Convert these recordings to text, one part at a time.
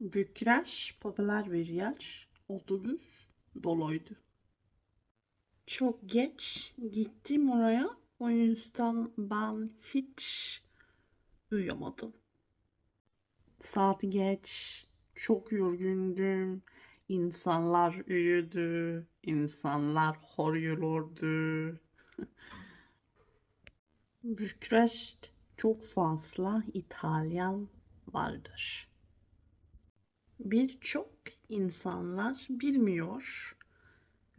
Bükreş popüler bir yer. Otobüs doluydu. Çok geç gittim oraya. O yüzden ben hiç uyuyamadım. Saat geç. Çok yorgundum. İnsanlar uyudu. İnsanlar horluyordu. Bükreşt çok fazla İtalyan vardır. Birçok insanlar bilmiyor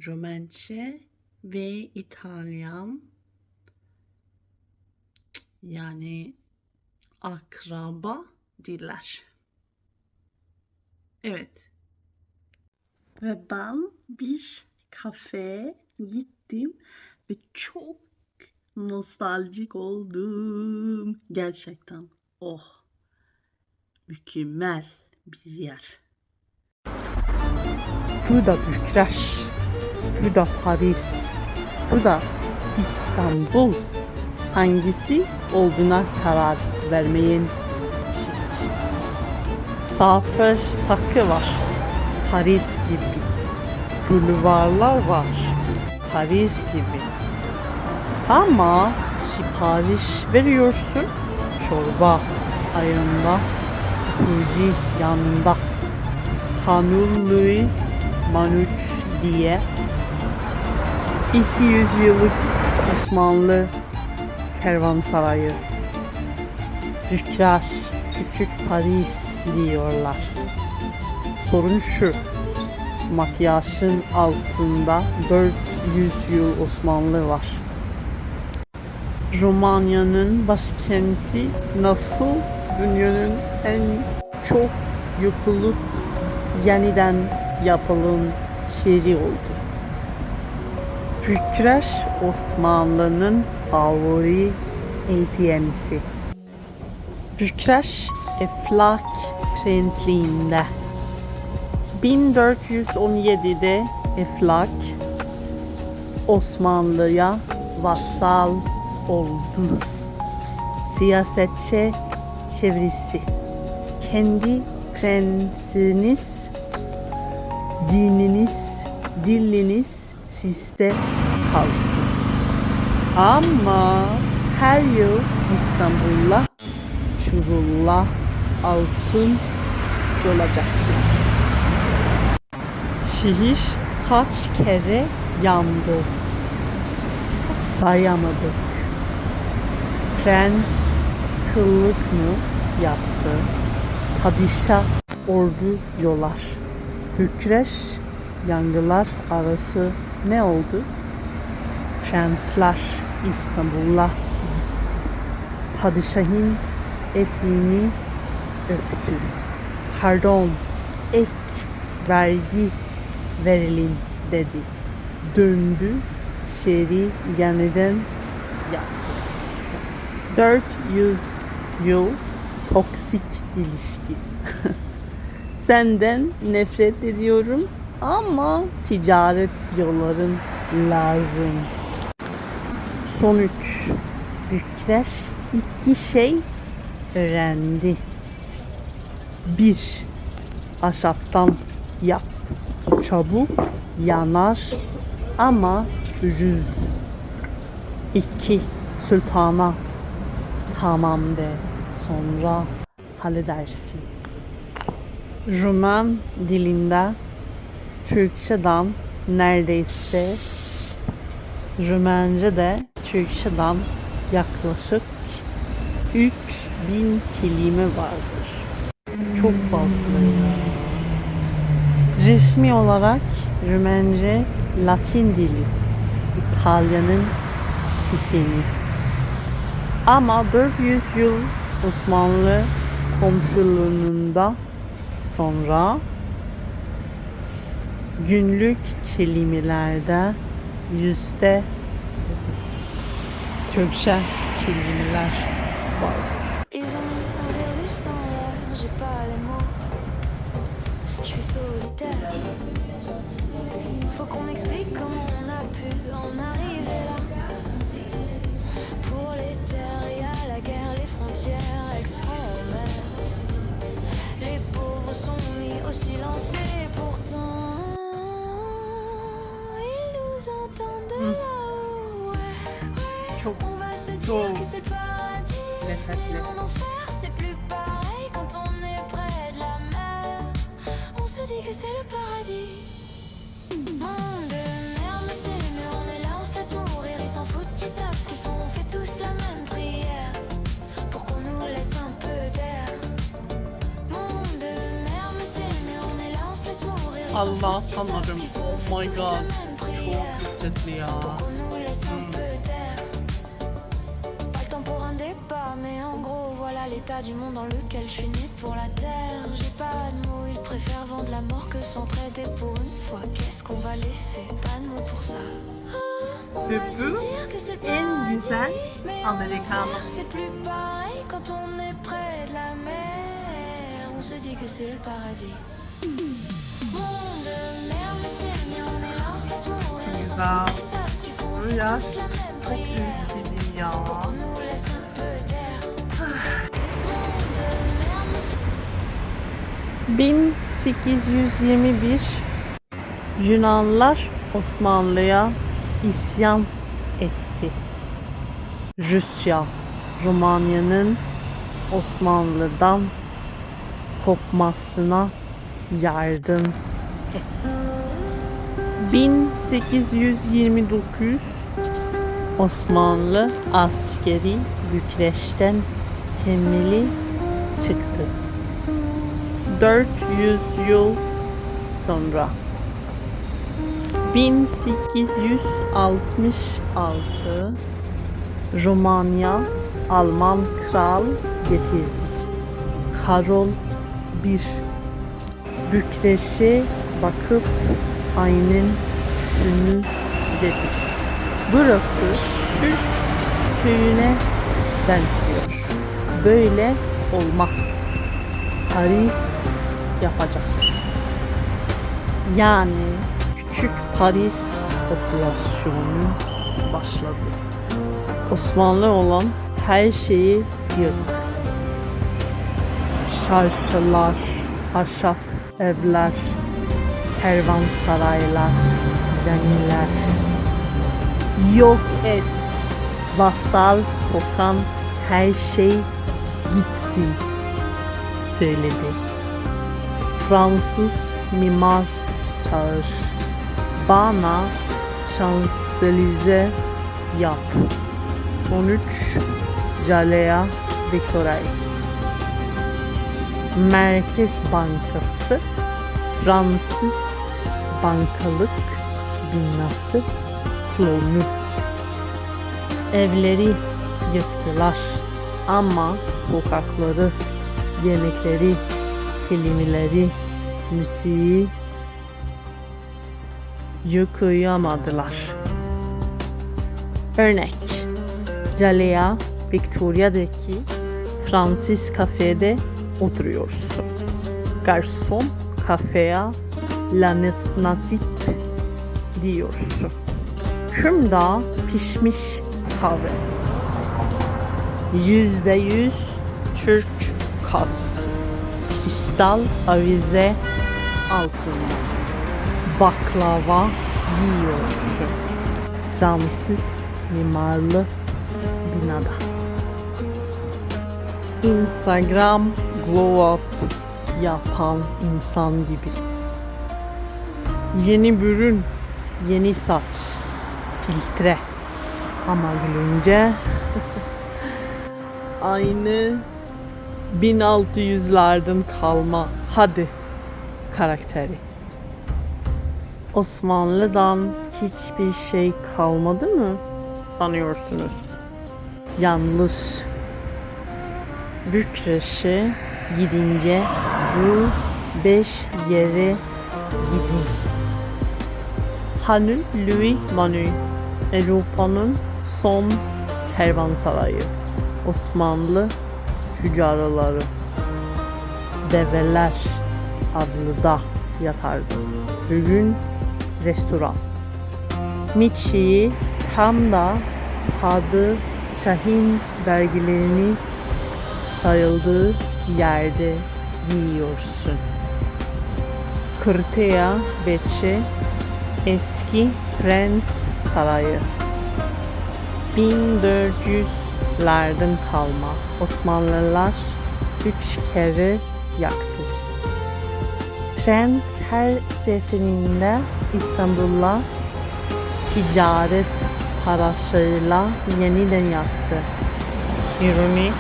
Romence ve İtalyan, yani akraba diller. Evet. Ve ben bir kafeye gittim ve çok nostaljik oldum. Gerçekten. Oh, mükemmel bir yer. Bu da Bükreş, bu da Paris, bu da İstanbul. Hangisi olduğuna karar vermeyin. Zafer takı var, Paris gibi. Bulvarlar var, Paris gibi. Ama sipariş veriyorsun, çorba ayında, kuzi yanında. Hanullu Manuç diye 200 yıllık Osmanlı kervansarayı. Bükreş, küçük Paris diyorlar. Sorun şu, makyajın altında 400 yıl Osmanlı var. Romanya'nın başkenti nasıl dünyanın en çok yapılıp yeniden yapılan şehri oldu. Bükreş Osmanlı'nın favori ATM'si. Bükreş Eflak Prensliğinde. 1417'de Eflak Osmanlı'ya vassal oldu. Siyasetçi çevresi. Kendi prensiniz, dininiz, diliniz sizde kalsın. Ama her yıl İstanbul'a çubulla altın olacaksınız. Şehir kaç kere yandı sayamadık. Prens kıllık mı yaptı? Padişah ordu yolar. Bükreş yangılar arası ne oldu? Prensler İstanbul'a gitti. Padişahın ettiğini öptü. Pardon, ek vergi verelim dedi. Döndü, şehri yeniden yaptı. 400 yıl toksik ilişki. Senden nefret ediyorum ama ticaret yolların lazım. Sonuç, Bükreş iki şey öğrendi. 1. Ahşaptan yap. Çabuk yanar ama ucuz. 2. Sultana tamam de, sonra halledersin. Rumen dilinde Türkçeden neredeyse, Rumence'de Türkçeden yaklaşık 3000 kelime vardır. Çok fazla. Resmi olarak Rumence Latin dili, İtalya'nın ikisini. Ama 400 yıl Osmanlı komşuluğunda sonra günlük kelimelerde %30 Türkçe kelimeler vardır. Ils ont mis un virus dans l'air, j'ai pas les mots. Je suis solitaire. Faut qu'on m'explique comment on a pu en arriver là. Pour les terres, y a la guerre, les frontières, elles se font en mer. Les pauvres sont çok On va se dire çok que c'est le paradis. lezzetli. En enfer, c'est plus pareil quand on est près de la mer. On se dit que c'est le paradis. Monde de merde, mais c'est mieux, on est là, on se laisse mourir. Ils s'en foutent s'ils savent ce qu'ils font, on fait tous la même prière. Pour qu'on nous laisse un peu d'air. Monde de merde, mais c'est mieux, on est là, on se laisse mourir. Ils s'en Allah foutent s'ils savent ce sanırım. qu'ils font, on Oh fait my tous god. la même Çok prière. lezzetli ya. Pour qu'on nous laisse un peu d'air. Pas le temps pour un débat, mais en gros, voilà l'état du monde dans lequel je suis né pour la terre. J'ai pas de mots, ils préfèrent vendre la mort que s'entraider pour une fois. Qu'est-ce qu'on va laisser? Pas de mots pour ça. On Ve va se bu dire que c'est le en paradis, güzel mais en Americano. enfer, c'est plus pareil quand on est près de la mer. On se dit que c'est le paradis. Monde de merde, mais c'est mieux, on est là, on se laisse mourir. Ils s'en Güzel. foutent, ils savent ce qu'ils font, on fait Rüya tous la même çok prière. özledim ya. On nous laisse un peu d'air. Monde de merde, mais c'est 1821 Yunanlılar Osmanlı'ya isyan etti. Rusya, Romanya'nın Osmanlı'dan kopmasına yardım etti. 1829 Osmanlı askeri Bükreş'ten temeli çıktı. 400 yıl sonra 1866 Romanya Alman kral getirdi. Karol I Bükreş'e bakıp aynen şunu dedi. Burası Türk köyüne benziyor. Böyle olmaz. Paris yapacağız. Yani Küçük Paris operasyonu başladı. Osmanlı olan her şeyi yık. Çarşılar, ahşap evler, kervansaraylar, camiler. Yok et. Vasal kokan her şey gitsin söyledi. Fransız mimar çağır. Bana şanselize yap. Sonuç Jalea Victoray. Merkez Bankası Fransız bankalık binası klonu. Evleri yıktılar ama sokakları, yemekleri, kelimeleri, müziği yıkayamadılar. Örnek, Jalea Victoria'daki Fransız kafede oturuyorsun. Garson kafeye la nasip diyorsun. Kümda pişmiş kahve. %100 Türk kahvesi. Kristal avize altında. Baklava yiyorsun. Fransız mimarlı binada. Instagram glow up yapan insan gibi. Yeni ürün, yeni saç, filtre. Ama gülünce aynı 1600'lerden kalma hadi karakteri. Osmanlı'dan hiçbir şey kalmadı mı sanıyorsunuz? Yanlış. Bükreş'e gidince bu 5 yere gidin. Hanül Louis Manu, Avrupa'nın son kervansarayı, Osmanlı tüccarları, develer adlıda yatardı. Bugün restoran. Miçi'yi tam da Padı Şahin vergilerini sayıldığı yerde yiyorsun. Kırteya Beçe eski Prens Sarayı. 1400'lerden kalma. Osmanlılar 3 kere yaktı. Prens her seferinde İstanbul'a ticaret parasıyla yeniden yaktı. İroni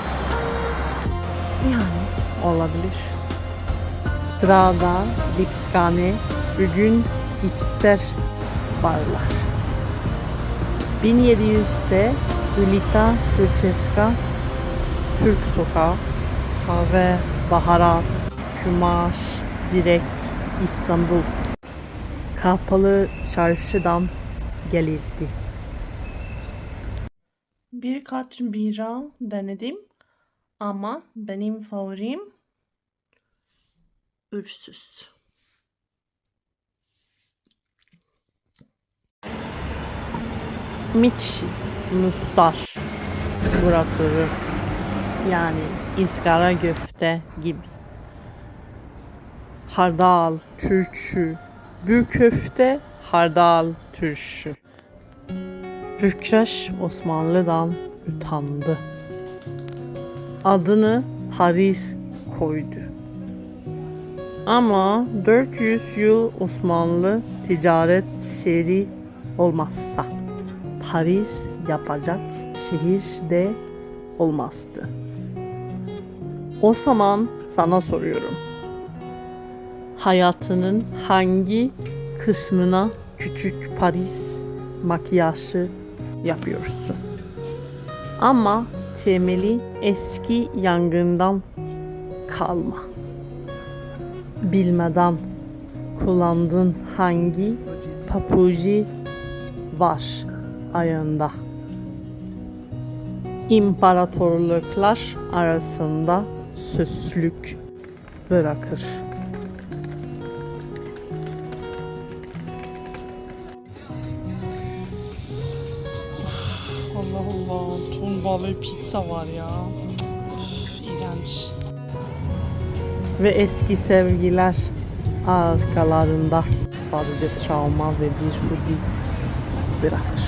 yani olabilir. Sırada Dipskane, bugün hipster barlar. 1700'de Ulita Turceska, Türk Sokağı, kahve, baharat, kumaş, direkt İstanbul. Kapalı çarşıdan gelirdi. Birkaç bira denedim ama benim favorim Ürsüz. Miç Mustar Muratırı, yani izgara köfte gibi. Hardal turşu, bu köfte hardal turşu. Bükreş Osmanlı'dan utandı. Adını Paris koydu. Ama 400 yıl Osmanlı ticaret şehri olmazsa Paris yapacak şehir de olmazdı. O zaman sana soruyorum. Hayatının hangi kısmına küçük Paris makyajı yapıyorsun? Ama temeli eski yangından kalma. Bilmeden kullandığın hangi papucu var ayağında? İmparatorluklar arasında sözlük bırakır. Allah Allah, ton balığı pizza var ya. Üf, iğrenç. Ve eski sevgiler arkalarında sadece travma ve bir fobi bırakır.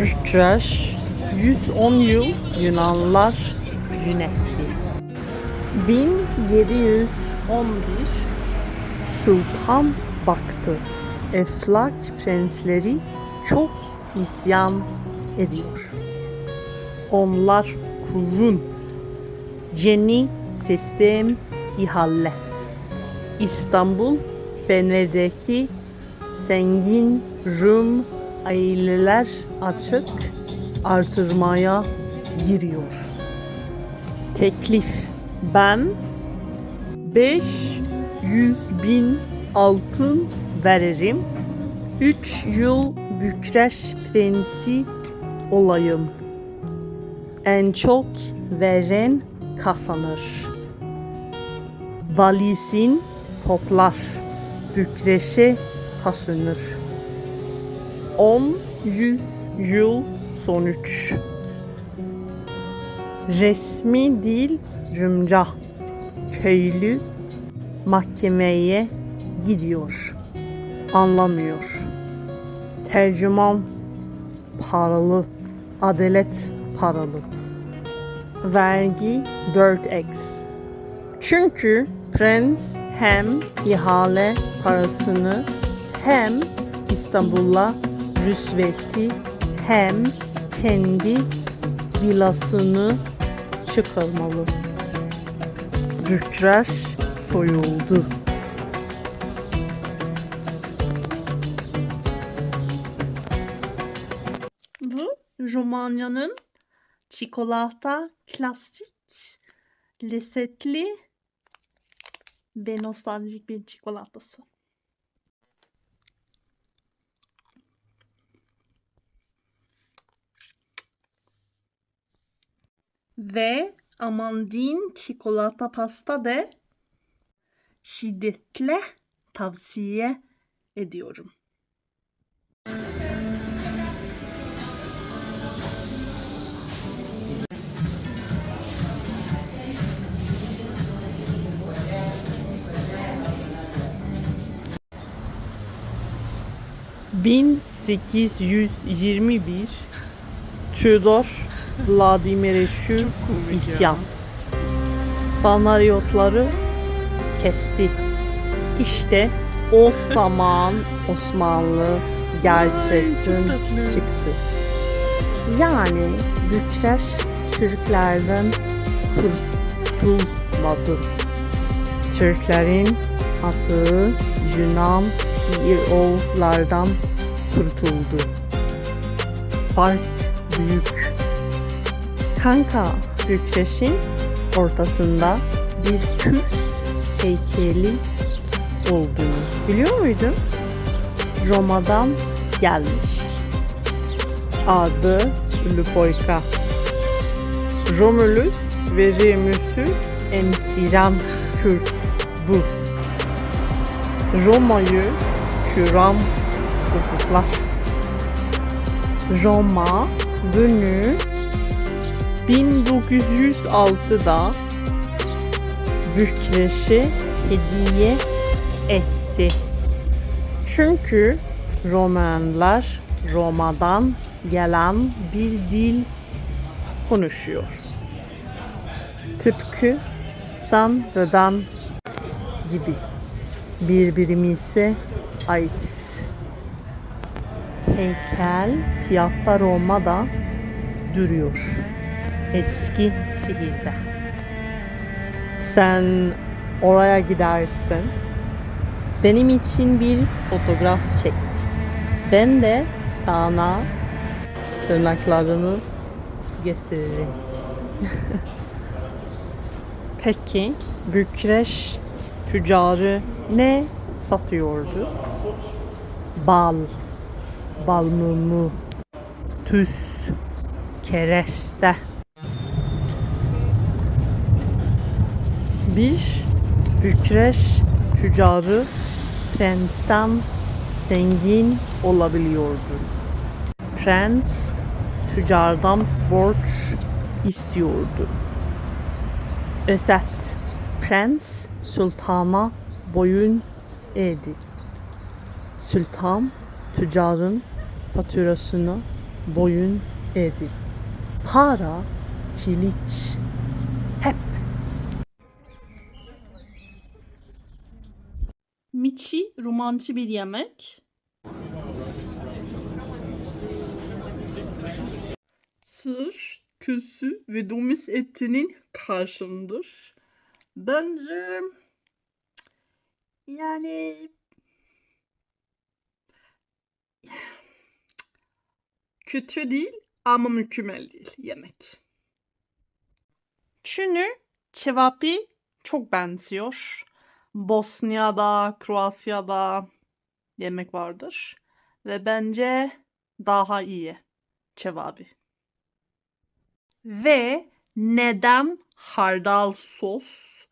Bükreş 110 yıl Yunanlılar yönetti. 1711 Sultan baktı. Eflak prensleri çok isyan ediyor. Onlar kurun. Yeni sistem ihale. İstanbul Fener'deki zengin Rum aileler açık artırmaya giriyor. Teklif: ben 500.000 altın veririm. 3 yıl Bükreş prensi olayım. En çok veren kazanır. Valizin toplar. Bükreş'e taşınır. 100 yıl sonuç. Resmi dil Rumca. Köylü mahkemeye gidiyor. Anlamıyor. Tercüman paralı. Adalet paralı. Vergi 4x. Çünkü prens hem ihale parasını hem İstanbul'a rüşveti hem kendi villasını çıkarmalı. Bükreş soyuldu. Bu Romanya'nın çikolata klasik, lezzetli ve nostaljik bir çikolatası. Ve Amandine çikolata pasta da şiddetle tavsiye ediyorum. 1821 Tudor Vladimir'e Çok komik ya. isyan. Panayotları kesti. İşte o zaman Osmanlı gerçekten Ay, çok tatlı. çıktı. Yani Bükreş Türklerden kurtulmadı. Türklerin attığı Yunan CEO'lardan kurtuldu. Fark büyük. Kanka, Bükreş'in ortasında bir Kürt heykeli olduğunu biliyor muydun? Roma'dan gelmiş. Adı Lupoyka. Romulus ve Remus'u emsiren Kürt bu. Roma'yı kuran çocuklar. Roma bunu 1906'da Bükreş'e hediye etti. Çünkü Romanlar Roma'dan gelen bir dil konuşuyor. Tıpkı sen ve ben gibi birbirimize aitiz. Heykel Piazza Roma'da duruyor. Eski şehirde. Sen oraya gidersin. Benim için bir fotoğraf çek. Ben de sana tırnaklarını gösteririm. Peki Bükreş tüccarı ne satıyordu? Bal, bal mumu, tüs, kereste. Bir Bükreş tüccarı prensten zengin olabiliyordu. Prens tüccardan borç istiyordu. Özet, prens sultana boyun eğdi. Sultan tüccarın faturasına boyun eğdi. Para, kiliç, hep. Miçi romancı bir yemek. Sığır, küsü ve domuz etinin karşımdır. Bence yani kötü değil ama mükemmel değil yemek. Çünkü cevapi çok benziyor. Bosnya'da, Kroasya'da yemek vardır. Ve bence daha iyi cevapi. Ve neden hardal sos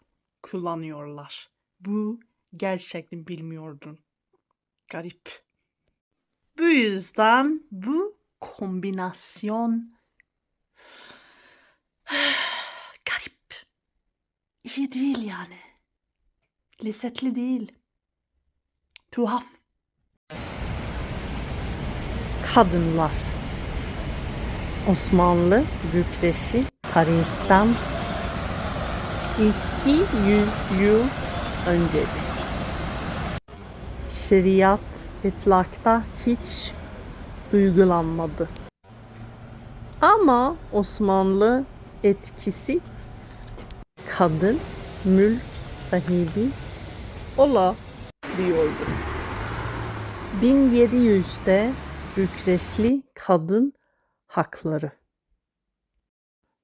kullanıyorlar? Bu gerçekten bilmiyordum. Garip. Bu yüzden bu kombinasyon garip. İyi değil yani. Lezzetli değil. Tuhaf. Kadınlar. Osmanlı Bükreş'i Paris'ten 200 yıl önceydi. Şeriat etlakta hiç uygulanmadı. Ama Osmanlı etkisi kadın mülk sahibi olabiliyordu. 1700'de Bükreşli kadın hakları.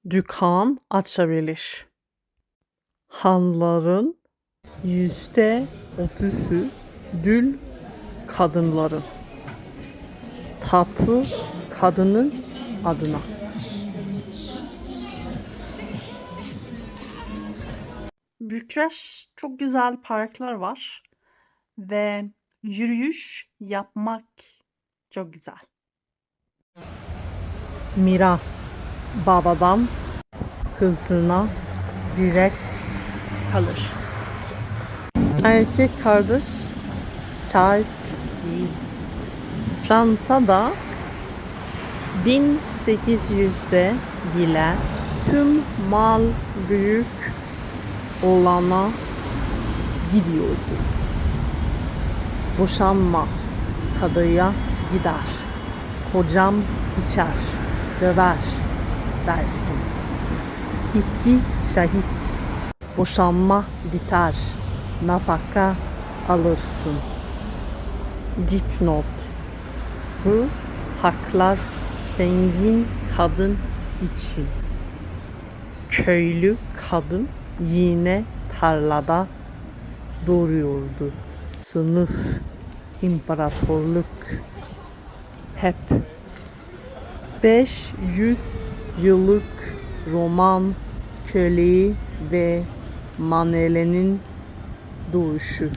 Dükkan açabilir. Hanların %30'u dül kadınların. Tapu kadının adına. Bükreş çok güzel parklar var. Ve yürüyüş yapmak çok güzel. Miras babadan kızına direkt kalır. Erkek kardeş şart değil. Fransa da 1800'de bile tüm mal büyük olana gidiyordu. Boşanma kadıya gider. Kocam içer, döver dersin. 2 şahit. Boşanma biter. Nafaka alırsın. Dipnot. Bu haklar zengin kadın için. Köylü kadın yine tarlada duruyordu. Sınıf, imparatorluk hep 500 yıllık roman köleği ve manelenin doğuşu.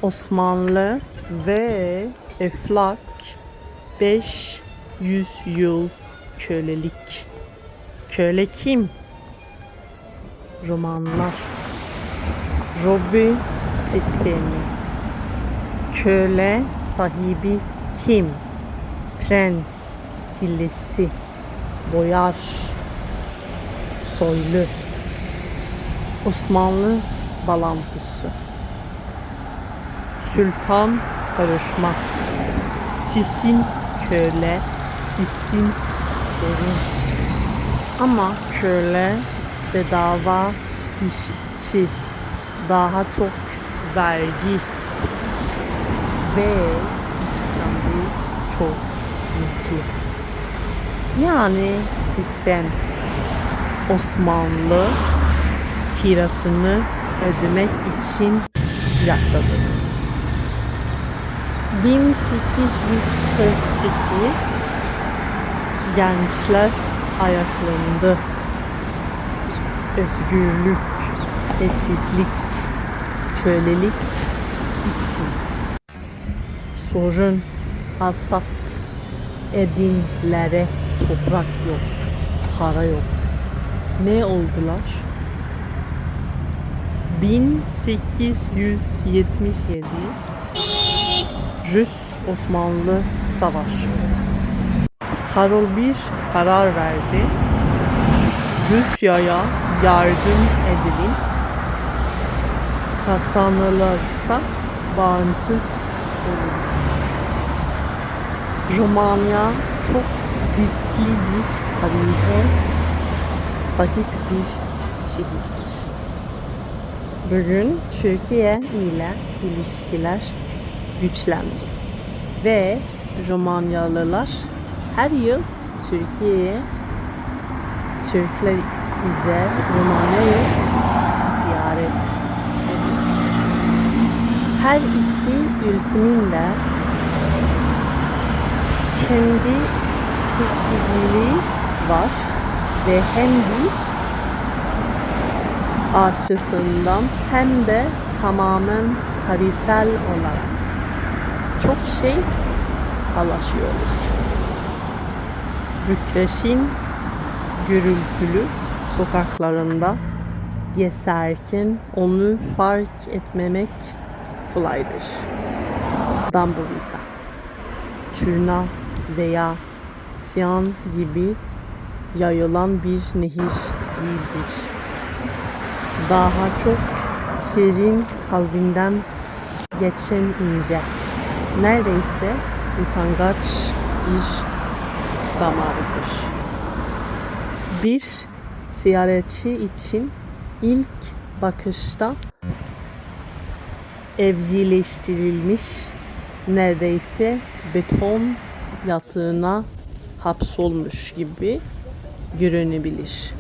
Osmanlı ve Eflak 500 yıl kölelik. Köle kim? Romanlar. Robin sistemi. Köle sahibi kim? Prens, kilisi, boyar, soylu. Osmanlı bağlantısı. Sultan karışmaz. Sizin köle, sizin sorun. Ama köle bedava işçi, daha çok vergi ve İstanbul çok mutlu. Yani sistem Osmanlı kirasını ödemek için yasadı. 1848 gençler ayaklandı. Özgürlük, eşitlik, kölelik bitsin. Sorun hasat edinlere toprak yok, para yok. Ne oldular? 1877 Rus-Osmanlı Savaşı. Karol bir karar verdi. Rusya'ya yardım edelim. Kazanılırsa bağımsız oluruz. Romanya çok riskli bir tarihe sahip bir şehirdir. Bugün Türkiye ile ilişkiler güçlendi ve Romanyalılar her yıl Türkler ise Romanya'yı ziyaret ediyor. Her iki ülkenin de kendi çeşitliliği var ve hem bir açısından hem de tamamen tarihsel olarak çok şey paylaşıyorlar. Bükreş'in gürültülü sokaklarında gezerken onu fark etmemek kolaydır. Dambovita, Çurna veya Sian gibi yayılan bir nehir değildir. Daha çok şehrin kalbinden geçen ince, neredeyse utangaç bir damarıdır. Bir ziyaretçi için ilk bakışta evcilleştirilmiş, neredeyse beton yatağına hapsolmuş gibi görünebilir.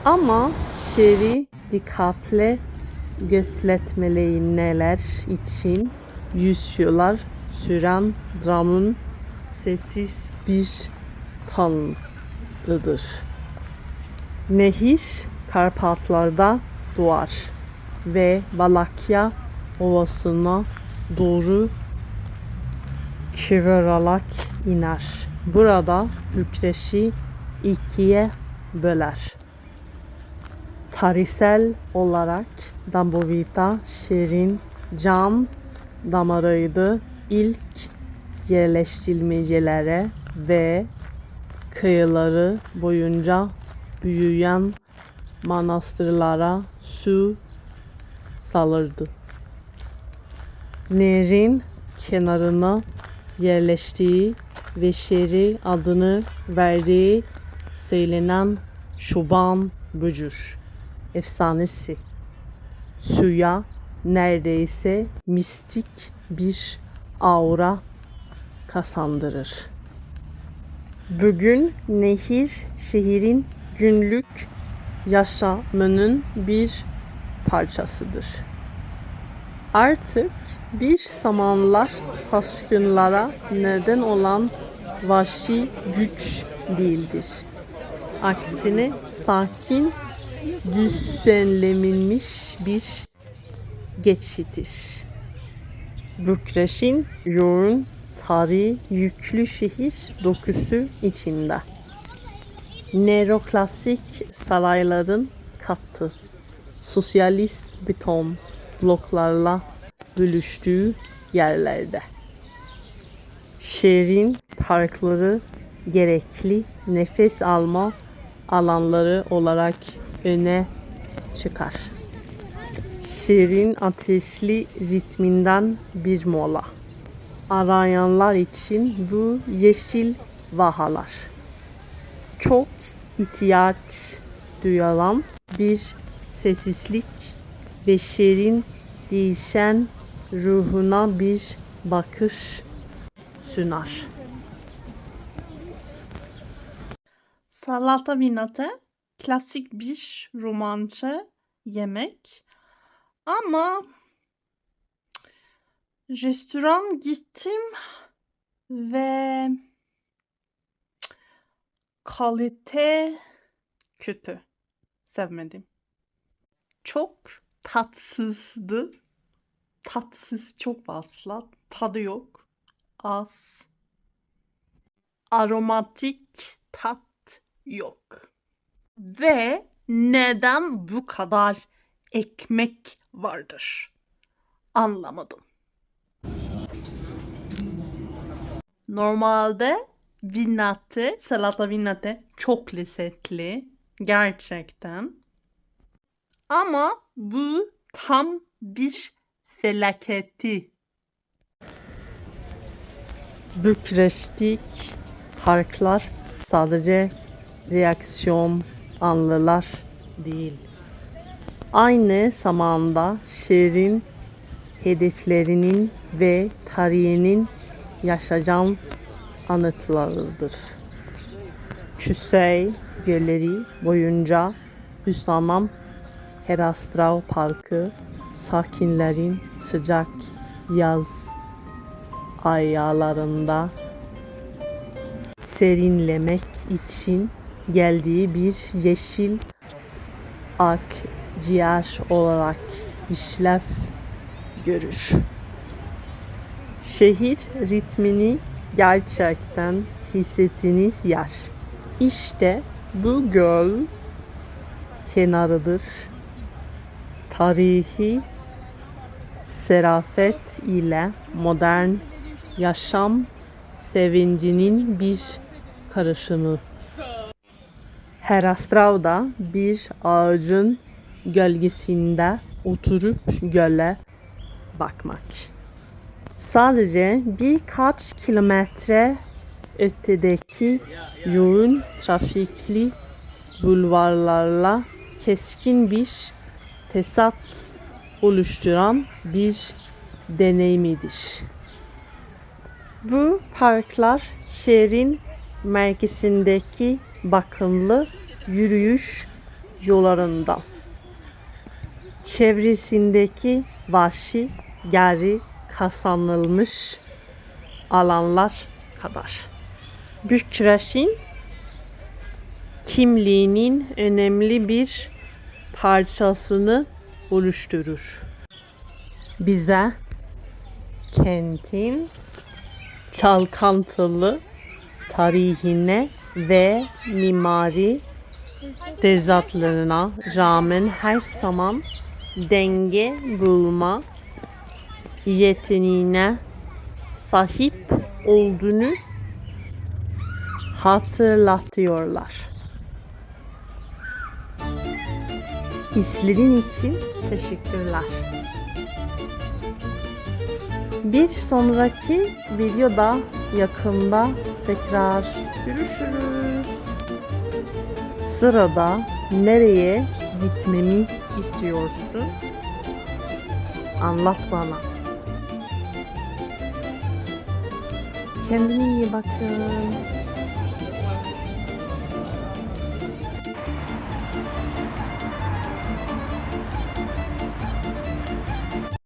Ama şehri dikkatle gözetmeleyenler için yüzyıllar süren dramın sessiz bir tanrıdır. Nehir Karpatlar'da doğar ve Valakya Ovası'na doğru kıvırarak iner. Burada Bükreş'i ikiye böler. Tarihsel olarak Dambovita şehrin can damarıydı ilk yerleştirmelere ve kıyıları boyunca büyüyen manastırlara su salırdı. Nehrin kenarına yerleştiği ve şehri adını verdiği söylenen Şuban Bücür efsanesi suya neredeyse mistik bir aura kazandırır. Bugün nehir şehrin günlük yaşamının bir parçasıdır. Artık bir zamanlar taşkınlara neden olan vahşi güç değildir. Aksine sakin, düzenlenmiş bir geçittir. Bükreş'in yoğun tarihi yüklü şehir dokusu içinde. Neoklasik sarayların katı, sosyalist beton bloklarla bölüştüğü yerlerde. Şehrin parkları gerekli nefes alma alanları olarak öne çıkar. Şehrin ateşli ritminden bir mola. Arayanlar için bu yeşil vahalar. Çok ihtiyaç duyulan bir sessizlik ve şehrin değişen ruhuna bir bakış sunar. Salata vinate klasik bir romancı yemek. Ama restoran gittim ve kalite kötü. Sevmedim. Çok tatsızdı. Tatsız çok fazla. Tadı yok. Az. Aromatik tat yok. Ve neden bu kadar ekmek vardır? Anlamadım. Normalde vinate, salata vinate çok lezzetli. Gerçekten. Ama bu tam bir felaketi. Bükreş'teki parklar sadece reaksiyon anlılar değil. Aynı zamanda şehrin hedeflerinin ve tarihinin yaşayan anıtlarıdır. Kuzey gölleri boyunca uzanan Herastrau Parkı sakinlerin sıcak yaz aylarında serinlemek için geldiği bir yeşil akciğer olarak işlev görür. Şehir ritmini gerçekten hissettiğiniz yer. İşte bu göl kenarıdır. Tarihi serafet ile modern yaşam sevincinin bir karışımı. Herastrau'da bir ağacın gölgesinde oturup göle bakmak. Sadece birkaç kilometre ötedeki yoğun trafikli bulvarlarla keskin bir tesat oluşturan bir deneyimidir. Bu parklar şehrin merkezindeki bakımlı yürüyüş yollarında, çevresindeki vahşi geri kazanılmış alanlar kadar. Bükreş'in kimliğinin önemli bir parçasını oluşturur. Bize kentin çalkantılı tarihine ve mimari tezatlarına rağmen her zaman denge bulma yeteneğine sahip olduğunu hatırlatıyorlar. İzlediğin için teşekkürler. Bir sonraki videoda yakında tekrar görüşürüz. Sırada nereye gitmemi istiyorsun? Anlat bana. Kendine iyi bakın.